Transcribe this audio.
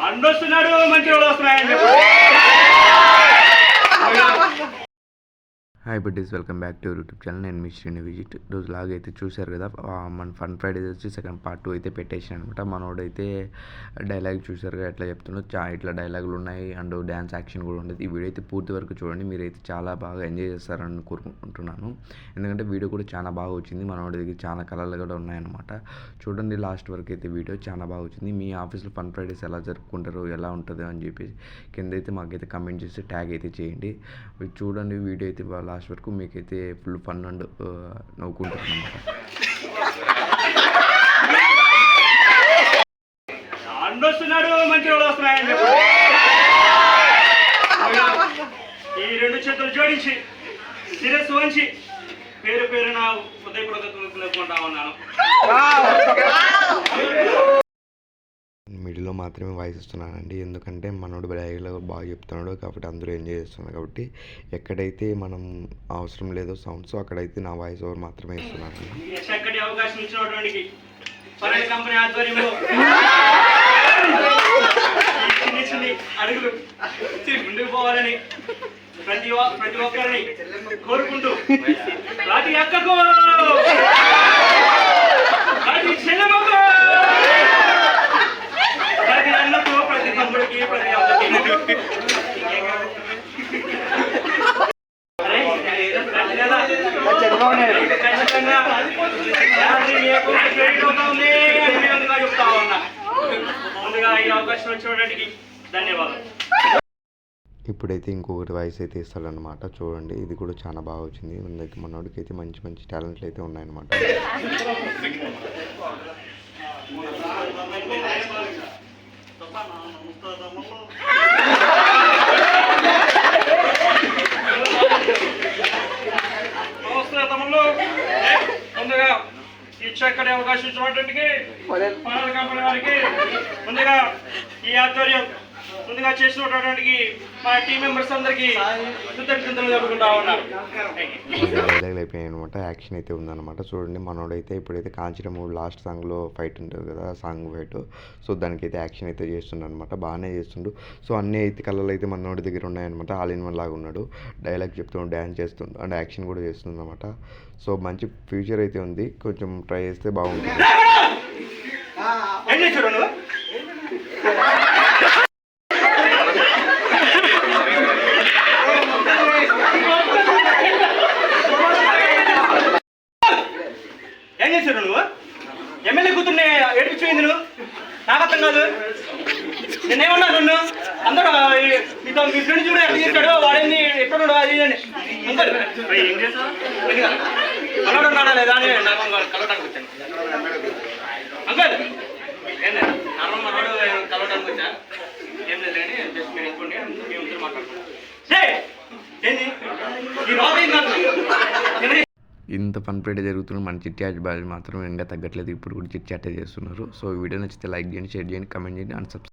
అండొస్తున్నాడు మంచి రోజులు వస్తున్నాయని చెప్పి. Hi buddies, welcome back to YouTube channel. నేను మీ శ్రీని విజిట్. రోజు లాగా అయితే చూశారు కదా, మన ఫన్ ఫ్రైడే వచ్చి సెకండ్ పార్ట్ 2 అయితే పెట్టేసాను అనమాట. మనోడైతే డైలాగ్ చూశారు కదా ఎట్లా చెప్తున్నాడు, ఇట్లా డైలాగులు ఉన్నాయి అండ్ డ్యాన్స్ యాక్షన్ కూడా ఉండేది. ఈ వీడియో అయితే పూర్తి వరకు చూడండి, మీరైతే చాలా బాగా ఎంజాయ్ చేస్తారని కోరుకుంటున్నాను. ఎందుకంటే వీడియో కూడా చాలా బాగా వచ్చింది, మనోడి దగ్గర చాలా కలర్లు కూడా ఉన్నాయన్నమాట. చూడండి లాస్ట్ వరకు అయితే వీడియో చాలా బాగా వచ్చింది. మీ ఆఫీస్లో ఫన్ ఫ్రైడేస్ ఎలా జరుపుకుంటారో, ఎలా ఉంటుందో అని చెప్పేసి కింద అయితే మాకైతే కమెంట్ చేసి ట్యాగ్ అయితే చేయండి. చూడండి వీడియో అయితే లాస్ట్ వరకు, మీకైతే ఫుల్ ఫన్ అండ్ నవ్వుకుంటారు అన్నమాట. అండొస్తున్నాడు మంచి రోజులు వస్తున్నాయని చెప్పి. ఈ రెండు చేతులు జోడించి శిరస్సు వంచి పేరు పేరున హృదయపూర్వకంగా ఉన్నాను. మిడిల్లో మాత్రమే వాయిస్ ఇస్తున్నానండి, ఎందుకంటే మనోడు డైలాగ్ బాగా చెప్తున్నాడు కాబట్టి అందరూ ఎంజాయ్ చేస్తున్నారు. కాబట్టి ఎక్కడైతే మనం అవసరం లేదో సౌండ్స్, అక్కడైతే నా వాయిస్ ఓవర్ మాత్రమే ఇస్తున్నాను. చక్కటి అవకాశం ఇచ్చినటువంటి పరాయి కంపెనీ ఆధ్వర్యంలో చిన్ని చిన్ని అడుగులు ముందుకు పోవాలని ప్రతి ఒక్కరిని కోరుకుంటూ, ప్రతి అక్కకు, ప్రతి చెల్లెమ్మకు, ప్రతి అన్నకు, ప్రతి తమ్ముడికి, ప్రతి అమ్మకి చెప్తా ఉన్నా. ముందుగా ఈ అవకాశం వచ్చినడానికి ధన్యవాదాలు. ఇప్పుడైతే ఇంకొకటి వాయిస్ అయితే ఇస్తాడనమాట. చూడండి, ఇది కూడా చాలా బాగా వచ్చింది. మనోడికి అయితే మంచి మంచి టాలెంట్లు అయితే ఉన్నాయన్నమాట. ముందుగా ఈ చక్కటి అవకాశం ఇచ్చినటువంటి పరాయి కంపెనీ వారికి ముందుగా ఈ ఆధ్వర్యం ముందుగా చేసినటువంటి మా టీం మెంబర్స్ అందరికీ కృతజ్ఞతలు జరుపుకుంటా ఉన్నారు. డైలాగులు అయిపోయాయి అనమాట. యాక్షన్ అయితే ఉందన్నమాట. చూడండి, మనోడైతే ఇప్పుడైతే కాంచన మూడు లాస్ట్ సాంగ్లో ఫైట్ ఉంటుంది కదా, సాంగ్ ఫైట్. సో దానికైతే యాక్షన్ అయితే చేస్తుండ అనమాట. బాగానే చేస్తుండు. సో అన్ని అయితే కళలు అయితే మనోడి దగ్గర ఉన్నాయన్నమాట. ఆల్ ఇన్ వన్ లాగా ఉన్నాడు. డైలాగ్ చెప్తుండు, డ్యాన్స్ చేస్తుండు అండ్ యాక్షన్ కూడా చేస్తుంది అనమాట. సో మంచి ఫ్యూచర్ అయితే ఉంది, కొంచెం ట్రై చేస్తే బాగుంటుంది. ఏం చేశారు నువ్వు? ఎమ్మెల్యే కూతుర్ని ఏడిపించింది నువ్వు? నాకు అర్థం కాదు. నేనేమన్నా నన్ను అందరూ మీతో మీ ఫ్రెండ్ చూడ ఎక్కడ చేశాడు, వాడేంది ఎక్కడున్నాడు అది అని కలవడం ఉన్నాడా లేదా అని నాకు కలవడానికి వచ్చాను. అంకల్ ఏంది నార్మల్ మనోడు కలవడానికి వచ్చా, ఏం లేదు అని జస్ట్ మీరు ఎక్కుండి మేము ఇద్దరు మాట్లాడుతున్నాం. ఏంది ఈ రాబోయే ఇంత ఫన్ ఫ్రైడే జరుగుతున్న మన చిట్ చాట్ బాగా మాత్రం ఇంకా తగ్గట్లేదు. ఇప్పుడు కూడా చిట్ చాటే చేస్తున్నారు. సో ఈ వీడియో నచ్చితే లైక్ చేయండి, షేర్ చేయండి, కమెంట్ చేయండి అండ్ సబ్స్క్రైబ్.